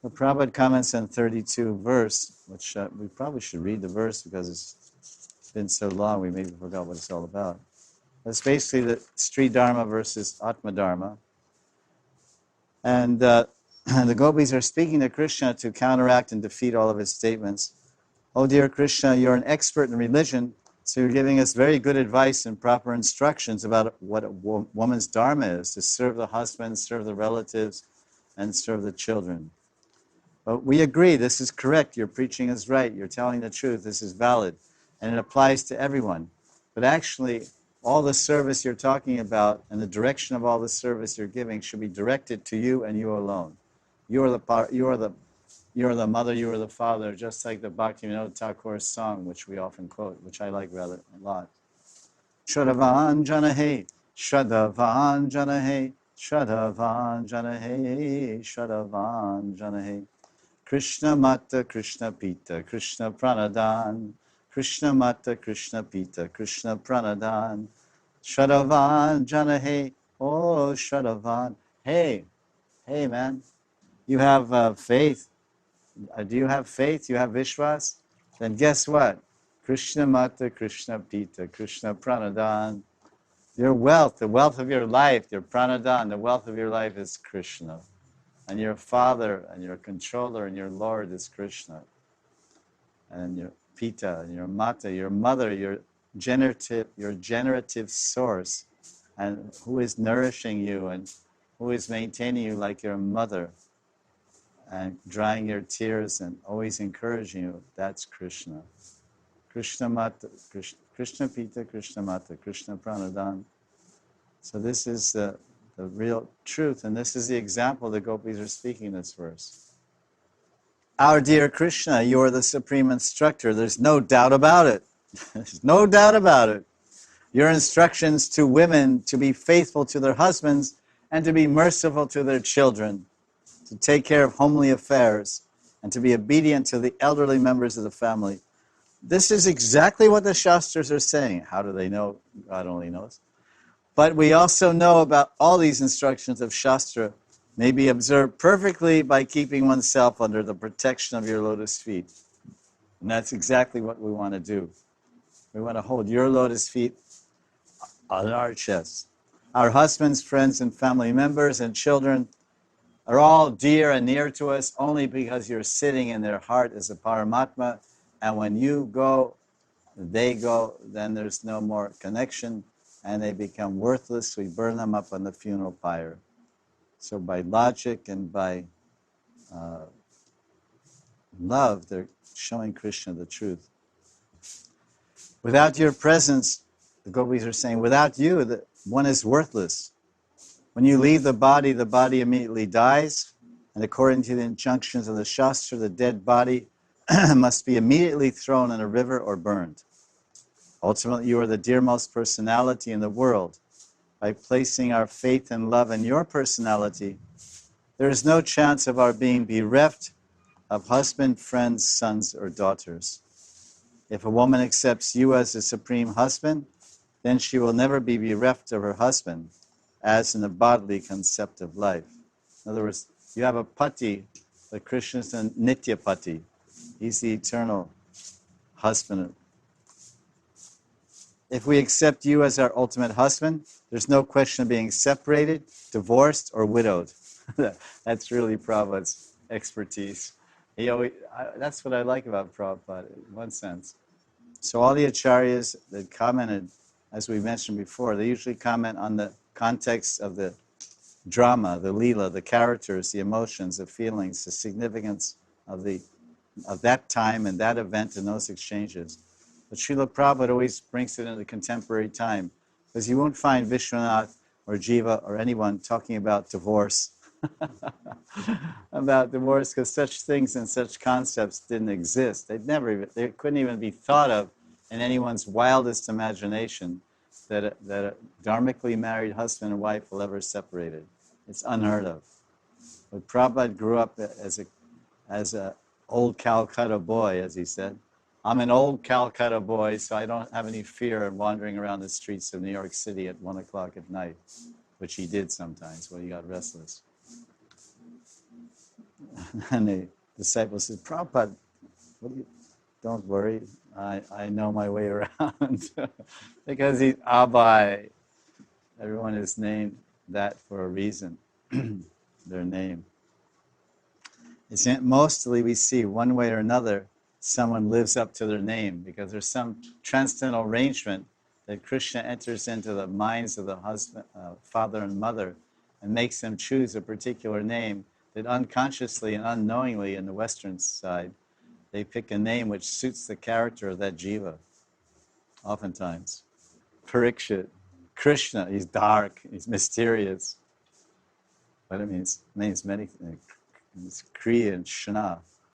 The Prabhupada comments on 32 verse, which we probably should read the verse because it's been so long we maybe forgot what it's all about. It's basically the Sri Dharma versus Atma Dharma. And the gopis are speaking to Krishna to counteract and defeat all of his statements. Oh dear Krishna, you're an expert in religion, so you're giving us very good advice and proper instructions about what a woman's dharma is, to serve the husband, serve the relatives, and serve the children. But we agree, this is correct, your preaching is right, you're telling the truth, this is valid, and it applies to everyone. But actually, all the service you're talking about and the direction of all the service you're giving should be directed to you and you alone. You are the mother, you are the father, just like the Bhaktivinoda Thakur's song, which we often quote, which I like rather a lot. Shraddhavan Janahe, Shraddhavan Janahe, Shraddhavan Janahe, Shraddhavan Janahe. Krishna Mata, Krishna Pita, Krishna Pranadan. Krishna Mata, Krishna Pita, Krishna Pranadan. Shraddhavan Janahe, oh Shraddhavan. Hey, man, you have faith. Do you have faith? You have Vishwas? Then guess what? Krishna Mata, Krishna Pita, Krishna Pranadan. Your wealth, the wealth of your life, your Pranadan, the wealth of your life is Krishna. And your father and your controller and your Lord is Krishna. And your Pita and your Mata, your mother, your generative source, and who is nourishing you and who is maintaining you like your mother and drying your tears and always encouraging you, that's Krishna. Krishna Mata, Krishna Pita, Krishna Mata, Krishna Pranadan. So this is the real truth, and this is the example the gopis are speaking in this verse. Our dear Krishna, you are the supreme instructor. There's no doubt about it. There's no doubt about it. Your instructions to women to be faithful to their husbands and to be merciful to their children, to take care of homely affairs, and to be obedient to the elderly members of the family. This is exactly what the Shastras are saying. How do they know? God only knows. But we also know about all these instructions of Shastra may be observed perfectly by keeping oneself under the protection of your lotus feet. And that's exactly what we want to do. We want to hold your lotus feet on our chests. Our husbands, friends, and family members and children are all dear and near to us only because you're sitting in their heart as a Paramatma. And when you go, they go, then there's no more connection and they become worthless. We burn them up on the funeral pyre. So by logic and by love, they're showing Krishna the truth. Without your presence, the gopis are saying, without you, one is worthless. When you leave the body immediately dies. And according to the injunctions of the Shastra, the dead body must be immediately thrown in a river or burned. Ultimately, you are the dearmost personality in the world. By placing our faith and love in your personality, there is no chance of our being bereft of husband, friends, sons, or daughters. If a woman accepts you as a supreme husband, then she will never be bereft of her husband, as in the bodily concept of life. In other words, you have a pati, but Krishna is a nitya pati. He's the eternal husband. If we accept you as our ultimate husband, there's no question of being separated, divorced, or widowed. That's really Prabhupada's expertise. That's what I like about Prabhupada, in one sense. So all the acharyas that commented, as we mentioned before, they usually comment on the context of the drama, the lila, the characters, the emotions, the feelings, the significance of that time and that event and those exchanges. But Srila Prabhupada always brings it into contemporary time, because you won't find Vishwanath or Jiva or anyone talking about divorce, because such things and such concepts didn't exist. They couldn't even be thought of in anyone's wildest imagination that a dharmically married husband and wife will ever separated. It's unheard of. But Prabhupada grew up as a old Calcutta boy, as he said. I'm an old Calcutta boy, so I don't have any fear of wandering around the streets of New York City at 1 o'clock at night, which he did sometimes when he got restless. And the disciple says, Prabhupada, don't worry, I know my way around. Because he's Abai. Everyone is named that for a reason, their name. It's mostly we see one way or another, someone lives up to their name because there's some transcendental arrangement that Krishna enters into the minds of the husband, father and mother and makes them choose a particular name that unconsciously and unknowingly in the Western side, they pick a name which suits the character of that jiva, oftentimes. Parikshit, Krishna, he's dark, he's mysterious. But it means many things. It's Kriya and Shana.